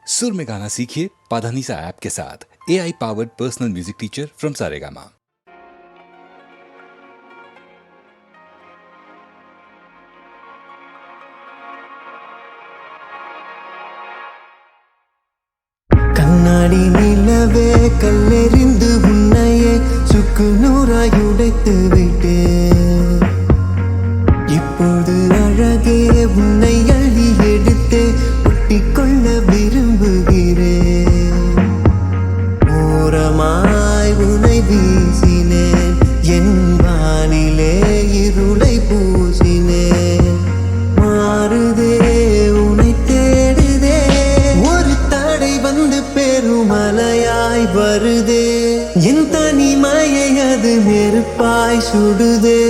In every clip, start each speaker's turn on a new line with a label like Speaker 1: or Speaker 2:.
Speaker 1: सुर में गाना सीखिए पाधानीसा ऐप के साथ। AI powered personal music teacher from Saregama.
Speaker 2: கண்ணாடி நிலவே கல்லெறிந்து உன்னையே சுக்கு நூறாய் உடைத்து விட்டேன். இப்போது அழகே உன்னை அள்ளி எடுத்து ஒட்டிக்கொள்ள விரும்புகிறேன். ஓரமாய் உன்னை வீசினேன், என் வானிலே இருளை பூசினேன். மாறுதே உன்னை தேடுதே, ஒரு தடை வந்து பெருமலையாய் வருதே. என் தனிமையை அது நெருப்பாய் சுடுதே.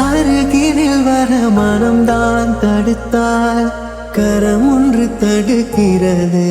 Speaker 2: அருகினில் வர மனம்தான் தடுத்தால் கரம் ஒன்று தடுக்கிறது.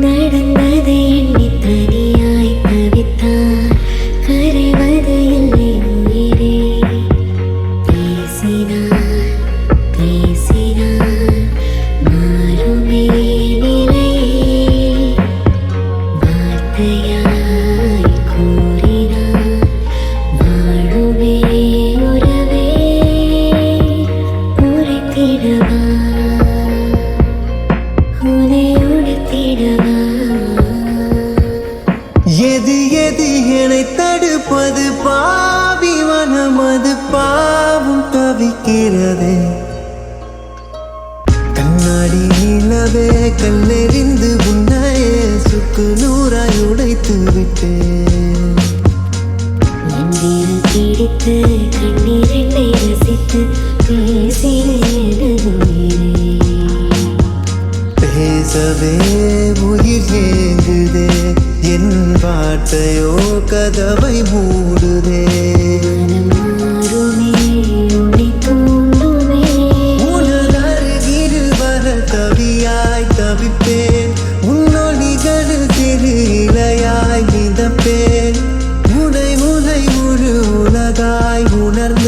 Speaker 3: நடந்ததை எண்ணி தனியாய் தவித்தார், கரைவது இல்லை உயிரே. பேசினார் பேசினார் மாறுமே நிலையே. வார்த்தையாய் கூறினார் வாழுமே உறவே. உரைத்திடவா உனை உணர்த்திடவா.
Speaker 2: எது எது என்னை தடுப்பது? பாவி மனம் அது பாவம் தவிக்கிறதே. கண்ணாடி நிலவே கல்லெறிந்து உன்னையே சுக்கு நூறாய் உடைத்து விட்டேன்.
Speaker 3: மந்திரம் பிடித்து கண்ணீரை ரசித்து பேசினேன் உயிரே.
Speaker 2: பேசவே உயிர் ஏங்குதே, என் வார்த்தையோ கதவை மூடுதே.
Speaker 3: மனம் மாறுமே உன்னை தூண்டுமே.
Speaker 2: உனது அருகில் வர தவியாய் தவிப்பேன். உன்னொலிகளில் திரு இலையாய் மிதப்பேன். உனை உனை முழு உலகாய் உணர்ந்து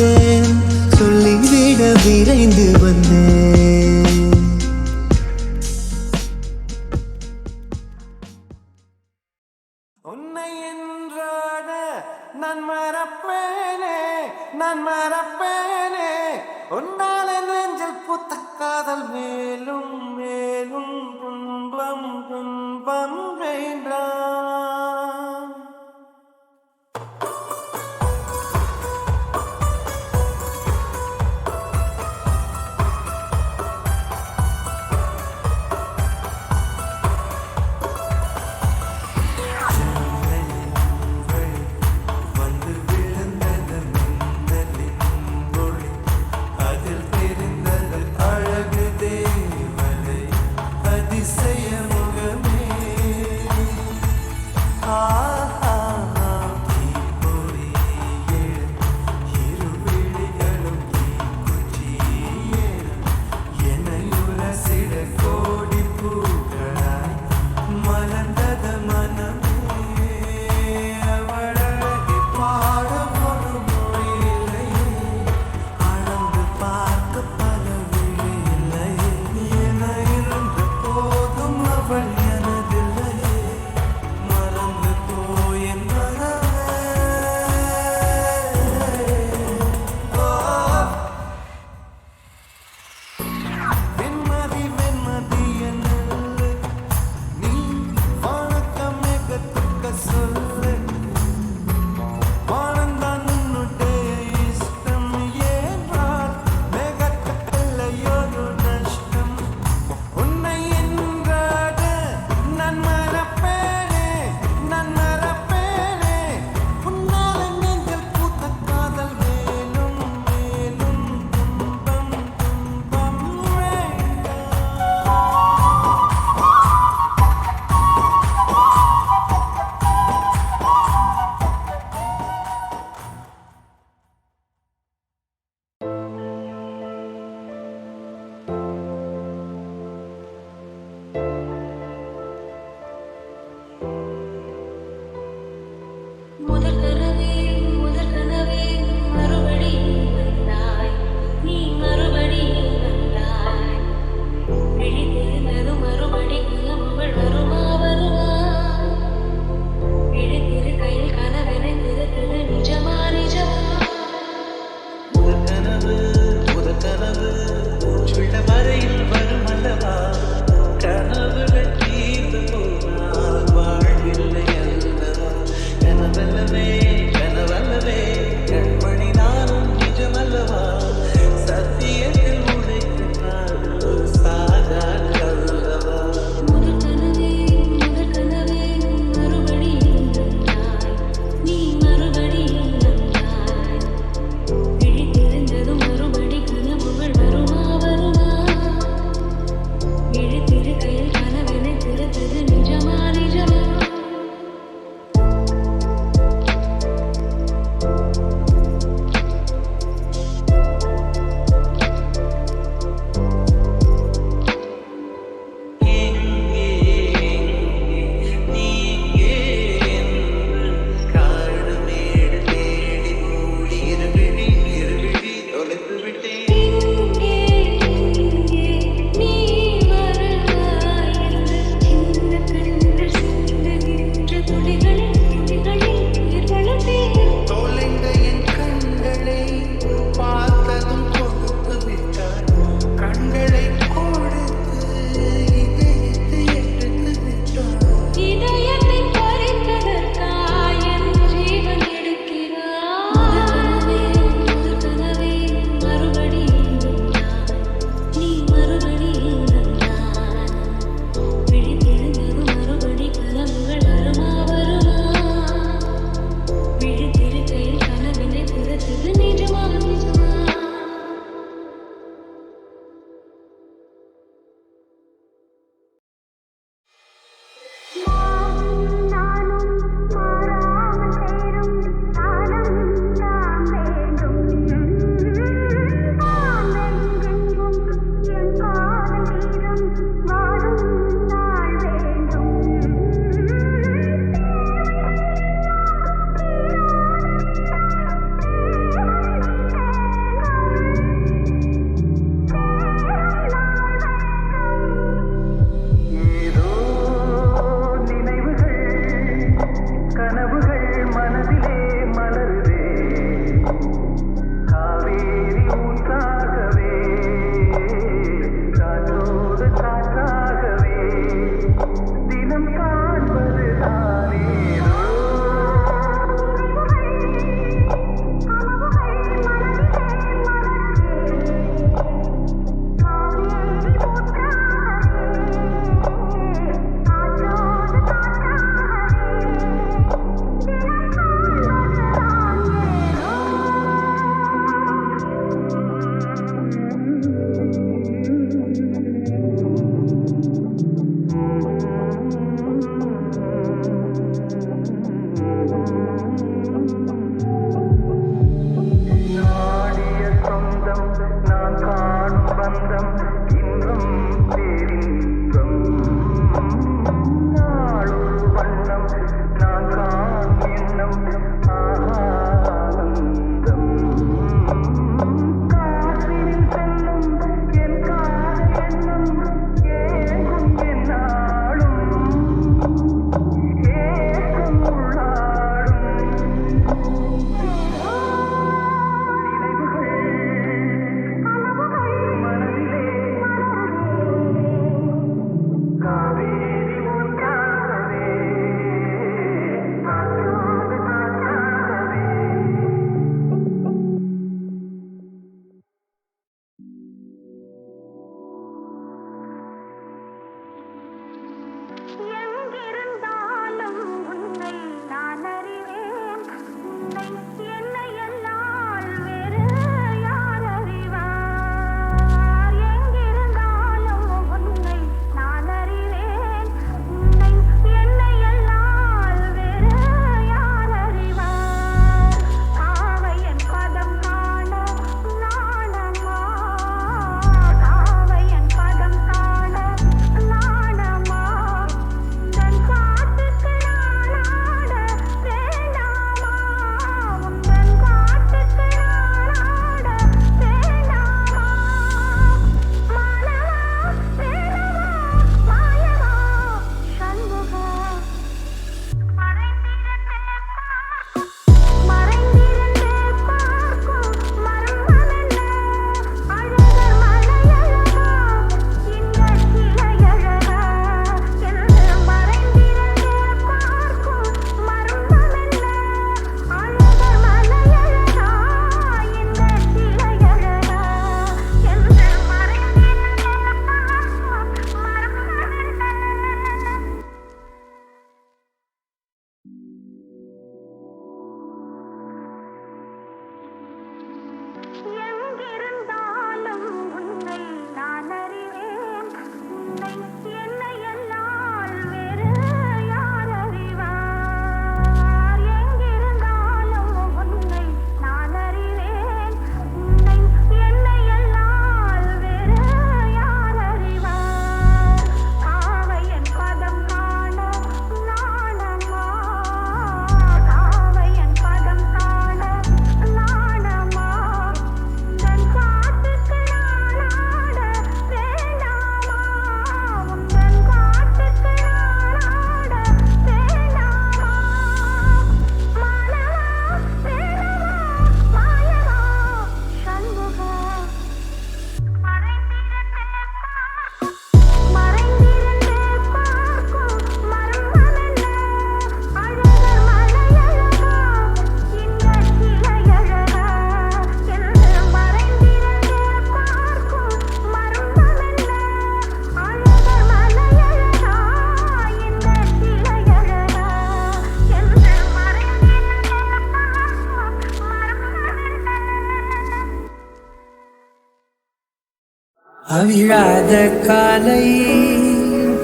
Speaker 4: அவிழாத காலை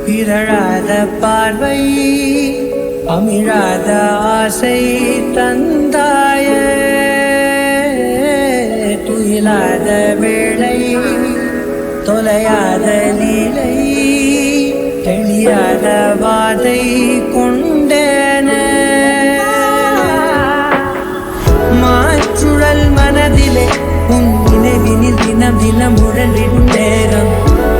Speaker 4: பிறழாத பார்வை அமிழாத ஆசை தந்தாய துயிலாத வேளை தொலையாத லீலை தெளியாத வாதை கொண்டேன மாற்றுழல் மனதிலே உன் நினைவினில் தினம் தினம் உழலிடும் நேரம்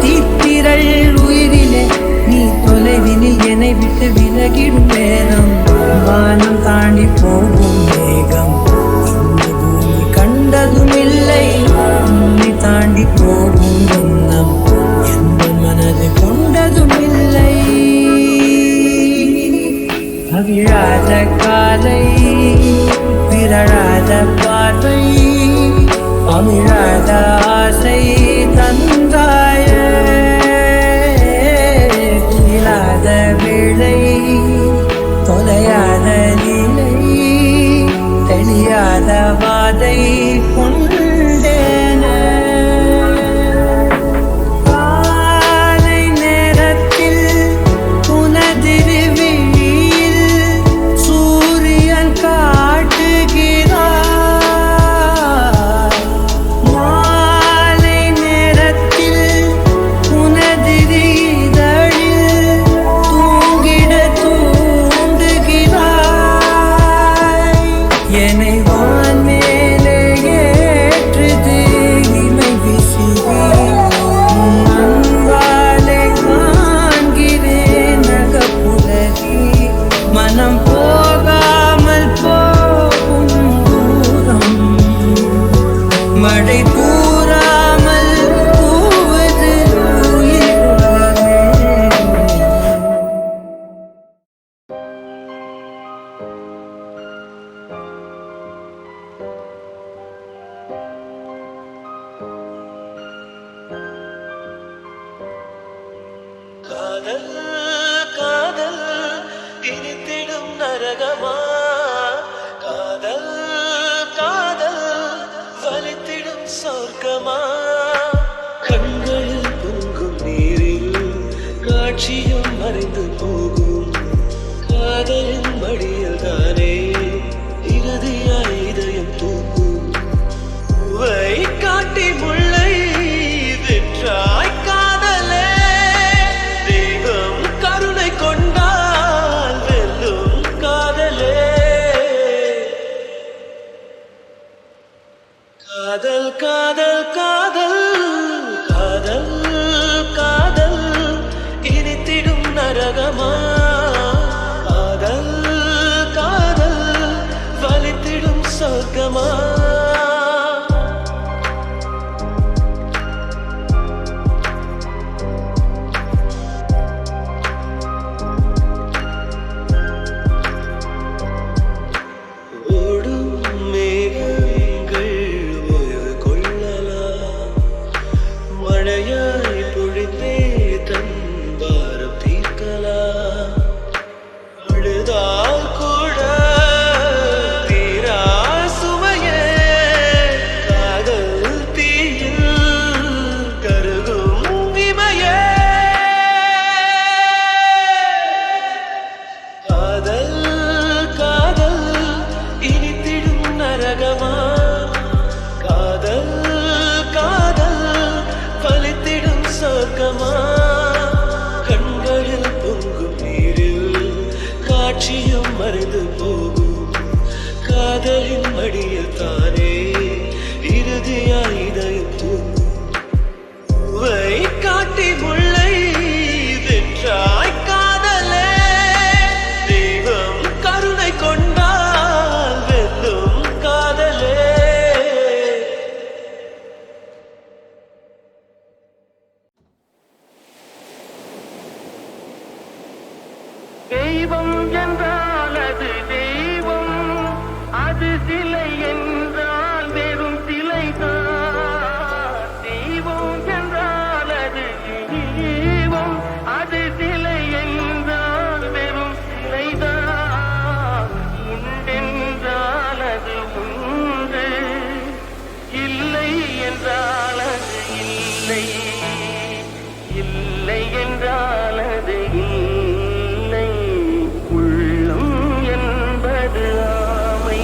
Speaker 4: தீத்திரள் உயிரிலே நீ தொலைவினில் என்னை விட்டு விலகிடும் நேரம் வானம் தாண்டி போகும் மேகம் இந்த பூமி கண்டதும் இல்லை உன்னை தாண்டி போகும் எண்ணம் எந்த மனது கொண்டதும் இல்லை அவிழாத காலை பிறழாத பார்வை அமிழாத ஆசை தந்தாய இல்லாத வேளை தொலையாத நிலை தெளியாத வாதை கொண்டேன காலை நேரத்தில் புனதிருவிழியில் சூரியன் காட்டுகிறார் மாலை நேரத்தில் புனதிரிதழில் தூங்கிட தூண்டுகிறாய் என்னை வான் மேலே ஏற்றுது இமை விசிறி அன்பாலே காண்கிறேன் நகப்புலகி மனம் போகாமல் போகும் தூரம் மழை கூறாமல் கூவது உயிருள்ளமே
Speaker 5: காதல் காதல் இனித்திடும் நரகமா காதல் காதல் வலித்திடும் சொர்க்கமா கண்களில் பொங்கும் நீரில் காட்சியும் மறைந்து போகும் காதலின் மடியில் தானே இறுதியாய் இதயம் தூக்கும் பூவை காட்டி முல்லை வெற்றாய் காதலே தெய்வம் கருணை கொண்டால் வெல்லும் காதலே சொர்க்கமா கண்களில் பொங்கும் நீரில் காட்சியும் மறைந்து போகும் காதலின் மடியில் தானே இறுதியாய் இதயம் தூங்கும் காட்டி முல்லை வெற்றாய் காதலே தெய்வம் கருணை கொண்டால் வெல்லும் காதலே
Speaker 6: தெய்வம் என்றால் அது தெய்வம், அது சிலை என்றால் வெறும் சிலைதான். தெய்வம் என்றால் அது தெய்வம், அது சிலை என்றால் வெறும் சிலைதான். உண்டென்றால் அது உண்டு, இல்லை என்றால் அது இல்லை, இல்லை என்றால் அது இல்லை. உள்ளம் என்பது ஆமை,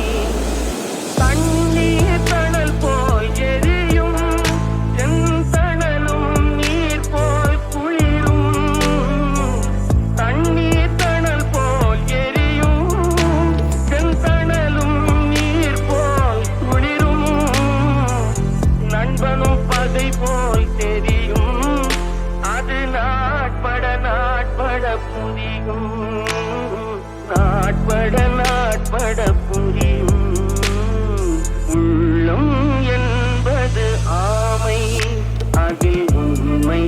Speaker 6: தண்ணீர் தணல் போல் எரியும், செந்தணலும் நீர் போல் குளிரும். தண்ணீர் தணல் போல் எரியும், செந்தணலும் நீர் போல் குளிரும். நண்பனும் பகை போல் தெரியும், அது நாட்பட நாட்பட புரியும், நாட்பட நாட்பட புரியும். உள்ளம் என்பது ஆமை, அதில் உண்மை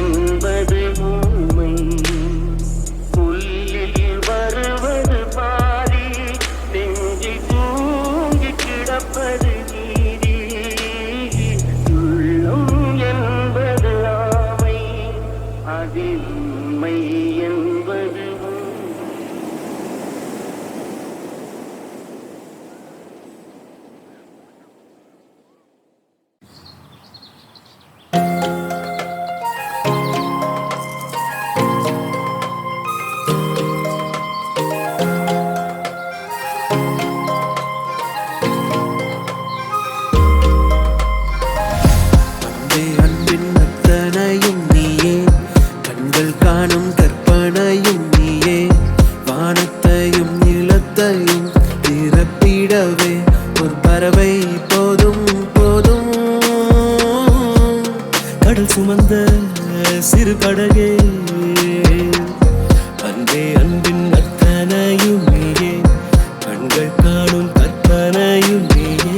Speaker 6: என்பது ஊமை. புல்லில் வருவது பாதி, நெஞ்சில் தூங்கி கிடப்பது நீதி. உள்ளம் என்பது ஆமை, அதில் உண்மை என்பது ஊமை.
Speaker 2: அன்பே அன்பின் அத்தனையும் நீயே, கண்கள் காணும் கற்பனையும் நீயே. வானத்தையும் நிலத்தையும் திறப்பிடவே ஒரு பறவை போதும் போதும். கடல் சுமந்த சிறு படகே, அன்பே அன்பின் அத்தனையும் நீயே, கண்கள் காணும் கற்பனையும் நீயே.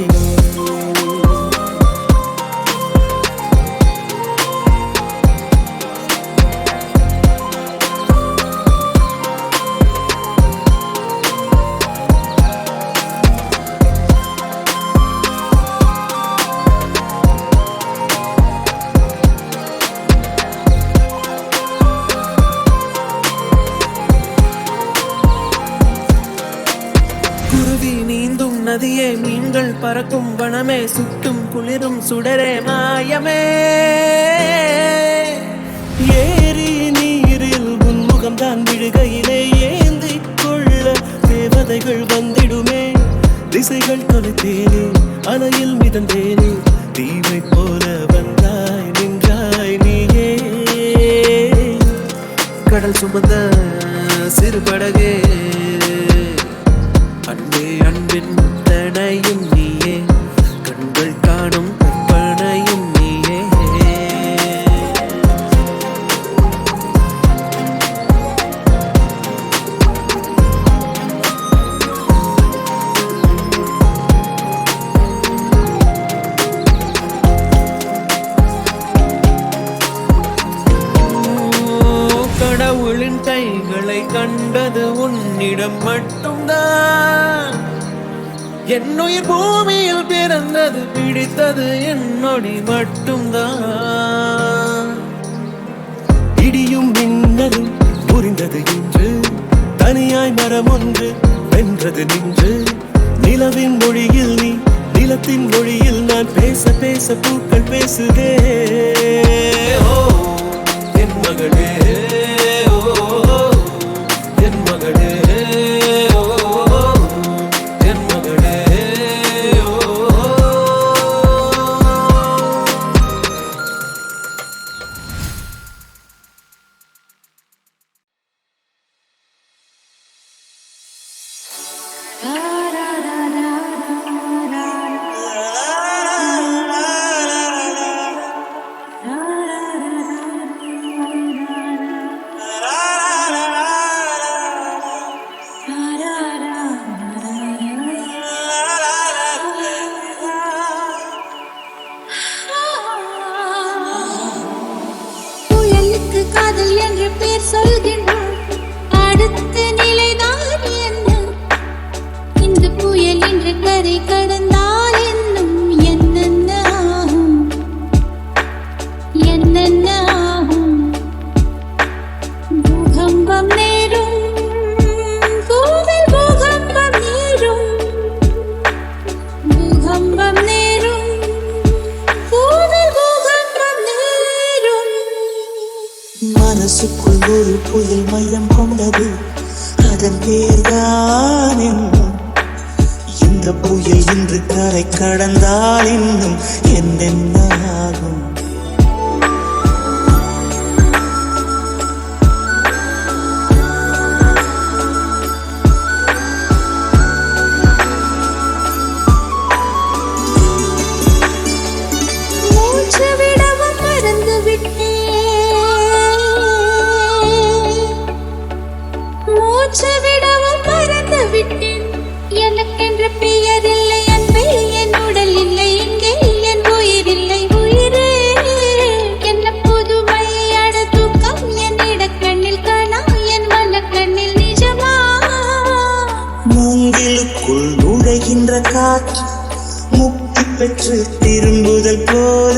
Speaker 2: குருவி நீந்தும் நதியே, மீன்கள் பறக்கும் வனமே, சுட்டும் குளிரும் சுடரே மாயமே. ஏரி நீரில் உன்முகம்தான் விழுகையிலே ஏந்தி கொள்ள தேவதைகள் வந்திடுமே. திசைகள் தொலைத்தேனே, அலையில் மிதந்தேனே, தீவை போல வந்தாய் நின்றாய் நீயே. கடல் சுமந்த சிறு படகே, அன்பே அன்பின் தனையும் நீயே, கண்கள் காணும் கற்பனையும் நீயே. கடவுளின் கைகளை கண்டது உன்னிடம் மட்டும்தான். என்னுயிர் பூமியில் பிறந்தது பிடித்தது என்னொடி மட்டும்தான். இடியும் மின்னலும் புரிந்தது இன்று, தனியாய் மரம் ஒன்று வென்றது நின்று. நிலவின் மொழியில் நீ, நிலத்தின் மொழியில் நான், பேச பேச பூக்கள் பேசுதே. ஓ என் மகளே, ஓ என் மகளே, ஓ என் மகளே, ஓ.
Speaker 3: என்று பேர் சொல்கின்றார். அடுத்த நிலைதான் என்ன? இந்த புயல் என்று கரை கடந்தால் என்னும் என்னென்ன ஆகும், என்னென்ன ஆகும். பூகம்பம் நேரும், கோவில் பூகம்பம் நேரும், பூகம்பம் நேரும், கோவில் பூகம்பம் நேரும்.
Speaker 7: மனசுக்குள் ஒரு புயல் மையம் கொண்டது, அதன் பேர்தான் என்ன? இந்த புயல் இன்று கரை கடந்தால் இன்னும் என்னென்ன ஆகும்?
Speaker 3: மூச்சு விடவும் மறந்து விட்டேன், மூச்சு விடவும் மறந்து விட்டேன். எனக்கென்று பெயர் இல்லை அன்பே, என் உடல் இல்லை இங்கே, என் உயிர் இல்லை உயிரே. என்ன புதுமை அட தூக்கம், என் இடக்கண்ணில் காணா, என் மனக்கண்ணில் நிஜமா.
Speaker 7: மூங்கிலுக்குள் நுழைகின்ற காற்று முக்தி பெற்று திரும்புதல் போல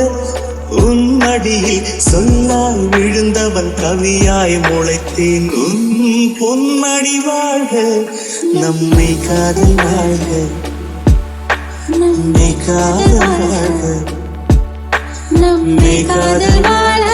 Speaker 7: உன் மடியில் சொல்லால் விழுந்தவன் கவியாய் முளைத்தேன். உன் பொன்மடி வாழ்க, நம்மை காதல் வாழ்க, நம்மை காதல் வாழ்க,
Speaker 3: நம்மை காதல் வாழ